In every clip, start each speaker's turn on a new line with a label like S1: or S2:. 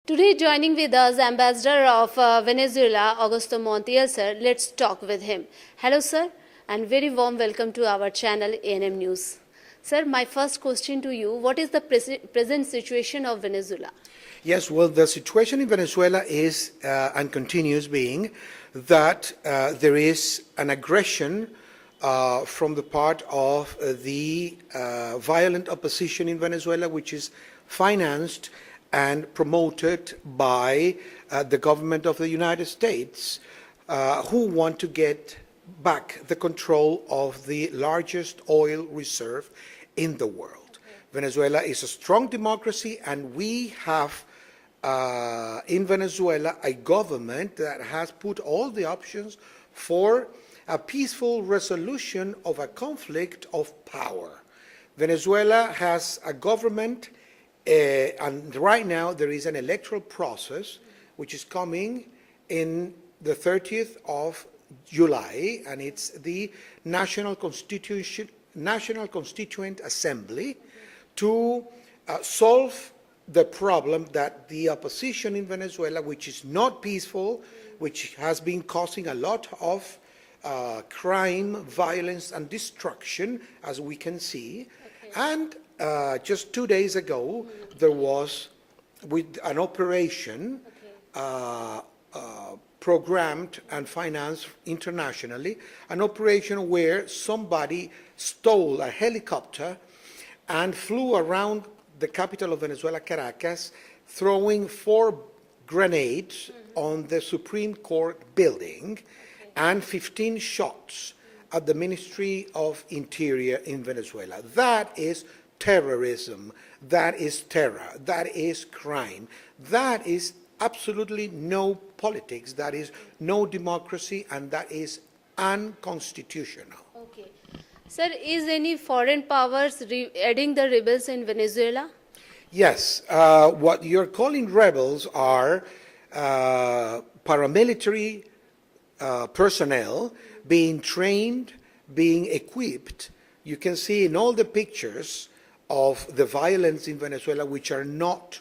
S1: Today joining with us Ambassador of Venezuela, Agusto Montiel, sir. Let's talk with him. Hello, sir, and very warm welcome to our channel ANM News. Sir, my first question to you, what is the present situation of Venezuela?
S2: Yes, well, the situation in Venezuela is and continues being that there is an aggression from the part of the violent opposition in Venezuela, which is financed and promoted by the government of the United States, who want to get back the control of the largest oil reserve in the world. Venezuela is a strong democracy, and we have in Venezuela a government that has put all the options for a peaceful resolution of a conflict of power. Venezuela has a government, and right now there is an electoral process which is coming in the 30th of July, and it's the National Constituent Assembly to solve the problem that the opposition in Venezuela, which is not peaceful, which has been causing a lot of crime, violence, and destruction, as we can see. And just 2 days ago, there was with an operation programmed and financed internationally, an operation where somebody stole a helicopter and flew around the capital of Venezuela, Caracas, throwing 4 grenades on the Supreme Court building and 15 shots at the Ministry of Interior in Venezuela. That is terrorism, that is terror, that is crime, that is absolutely no politics, that is no democracy, and that is unconstitutional.
S1: Okay. Sir, is any foreign powers aiding the rebels in Venezuela?
S2: Yes, what you're calling rebels are paramilitary personnel being trained, being equipped. You can see in all the pictures of the violence in Venezuela, which are not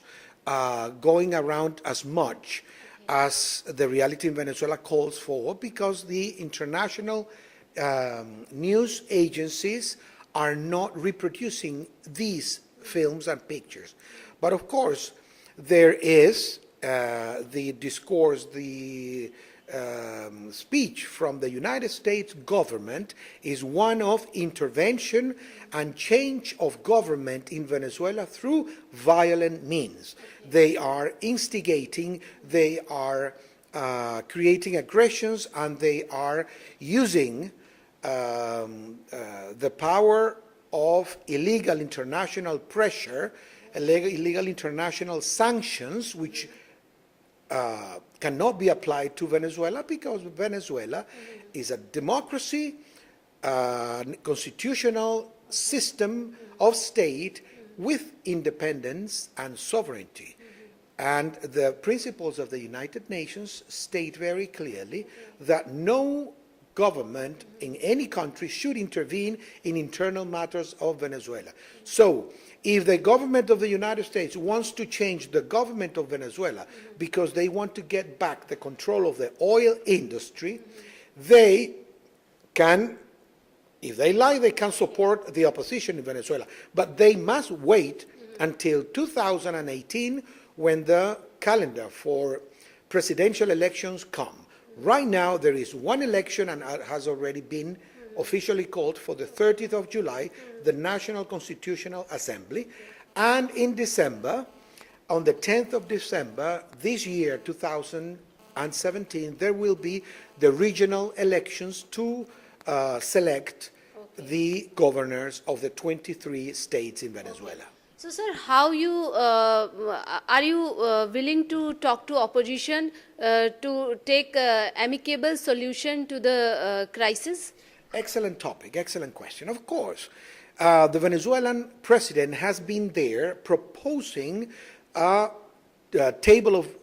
S2: going around as much as the reality in Venezuela calls for, because the international news agencies are not reproducing these films and pictures. But of course, there is the discourse, the speech from the United States government is one of intervention and change of government in Venezuela through violent means. They are instigating, they are creating aggressions, and they are using the power of illegal international pressure, illegal international sanctions, which cannot be applied to Venezuela, because Venezuela is a democracy, constitutional system of state with independence and sovereignty. And the principles of the United Nations state very clearly that no government in any country should intervene in internal matters of Venezuela. So, if the government of the United States wants to change the government of Venezuela because they want to get back the control of the oil industry, they can, if they like, they can support the opposition in Venezuela. But they must wait until 2018, when the calendar for presidential elections come. Right now, there is one election, and it has already been officially called for the 30th of July, the National Constitutional Assembly. And in December, on the 10th of December, this year, 2017, there will be the regional elections to select the governors of the 23 states in Venezuela.
S1: So, sir, how are you willing to talk to opposition to take amicable solution to the crisis?
S2: Excellent topic, excellent question. Of course, the Venezuelan president has been there proposing a table of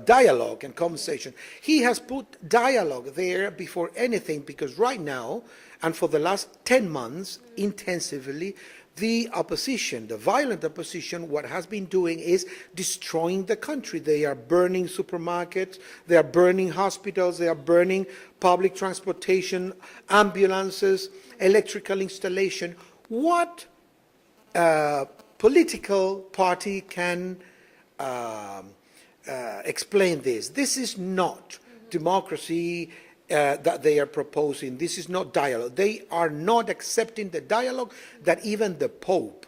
S2: dialogue and conversation. He has put dialogue there before anything, because right now, and for the last 10 months, intensively, the opposition, the violent opposition, what has been doing is destroying the country. They are burning supermarkets, they are burning hospitals, they are burning public transportation, ambulances, electrical installation. What political party can explain this? This is not democracy that they are proposing. This is not dialogue. They are not accepting the dialogue that even the Pope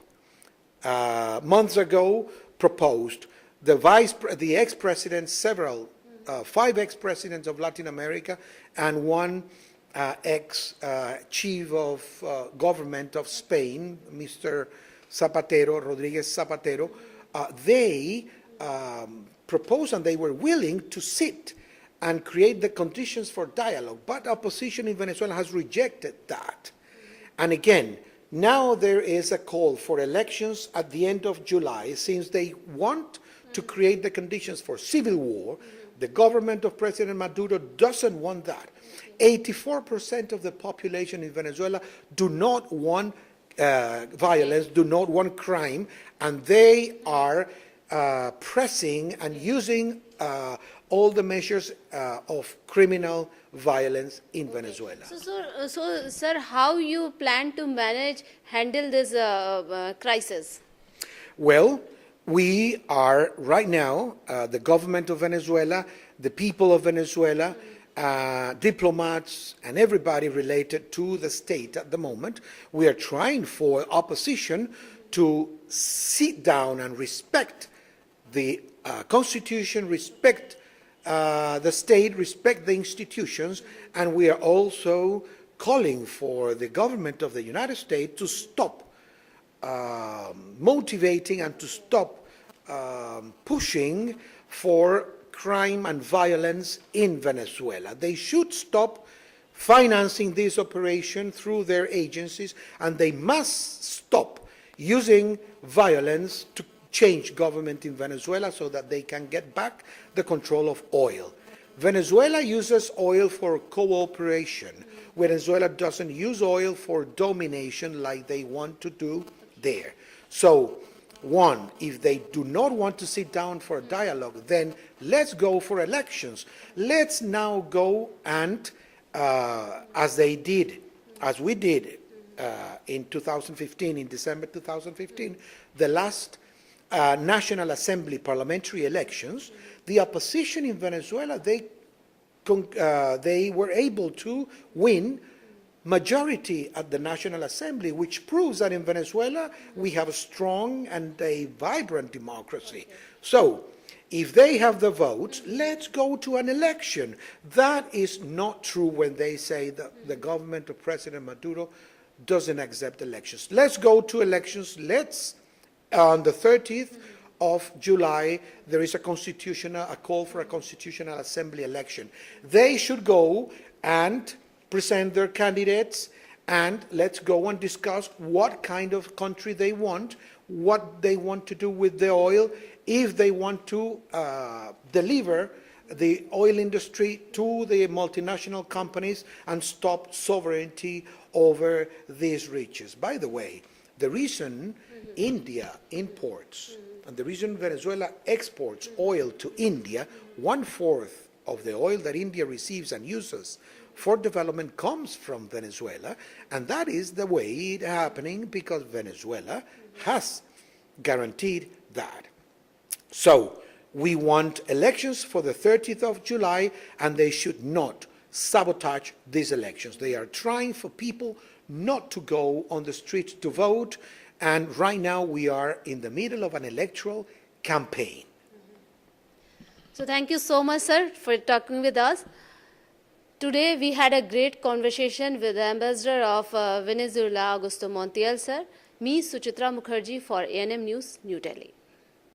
S2: months ago proposed. The ex-presidents, several, 5 ex-presidents of Latin America and 1 ex-chief of government of Spain, Mr. Zapatero, Rodriguez Zapatero, they proposed and they were willing to sit and create the conditions for dialogue. But opposition in Venezuela has rejected that. And again, now there is a call for elections at the end of July, since they want to create the conditions for civil war. The government of President Maduro doesn't want that. 84% of the population in Venezuela do not want violence, do not want crime, and they are pressing and using all the measures of criminal violence in Venezuela.
S1: So, sir, how you plan to handle this crisis?
S2: Well, we are right now, the government of Venezuela, the people of Venezuela, diplomats and everybody related to the state at the moment, we are trying for opposition to sit down and respect the constitution, respect the state, respect the institutions, and we are also calling for the government of the United States to stop motivating and to stop pushing for crime and violence in Venezuela. They should stop financing this operation through their agencies, and they must stop using violence to change government in Venezuela so that they can get back the control of oil. Venezuela uses oil for cooperation. Venezuela doesn't use oil for domination like they want to do there. So, one, if they do not want to sit down for a dialogue, then let's go for elections. Let's now go and, as we did in 2015, in December 2015, the last National Assembly parliamentary elections, the opposition in Venezuela, they were able to win majority at the National Assembly, which proves that in Venezuela we have a strong and a vibrant democracy. So, if they have the votes, let's go to an election. That is not true when they say that the government of President Maduro doesn't accept elections. Let's go to elections. On the 30th of July, there is a call for a constitutional assembly election. They should go and present their candidates, and let's go and discuss what kind of country they want, what they want to do with the oil, if they want to deliver the oil industry to the multinational companies and stop sovereignty over these riches. By the way, the reason India imports and the reason Venezuela exports oil to India, 1/4 of the oil that India receives and uses for development comes from Venezuela, and that is the way it's happening because Venezuela has guaranteed that. So we want elections for the 30th of July, and they should not sabotage these elections. They are trying for people not to go on the streets to vote, and right now we are in the middle of an electoral campaign.
S1: So thank you so much, sir, for talking with us. Today we had a great conversation with the Ambassador of Venezuela, Agusto Montiel, sir. Me, Suchitra Mukherjee for ANM News, New Delhi.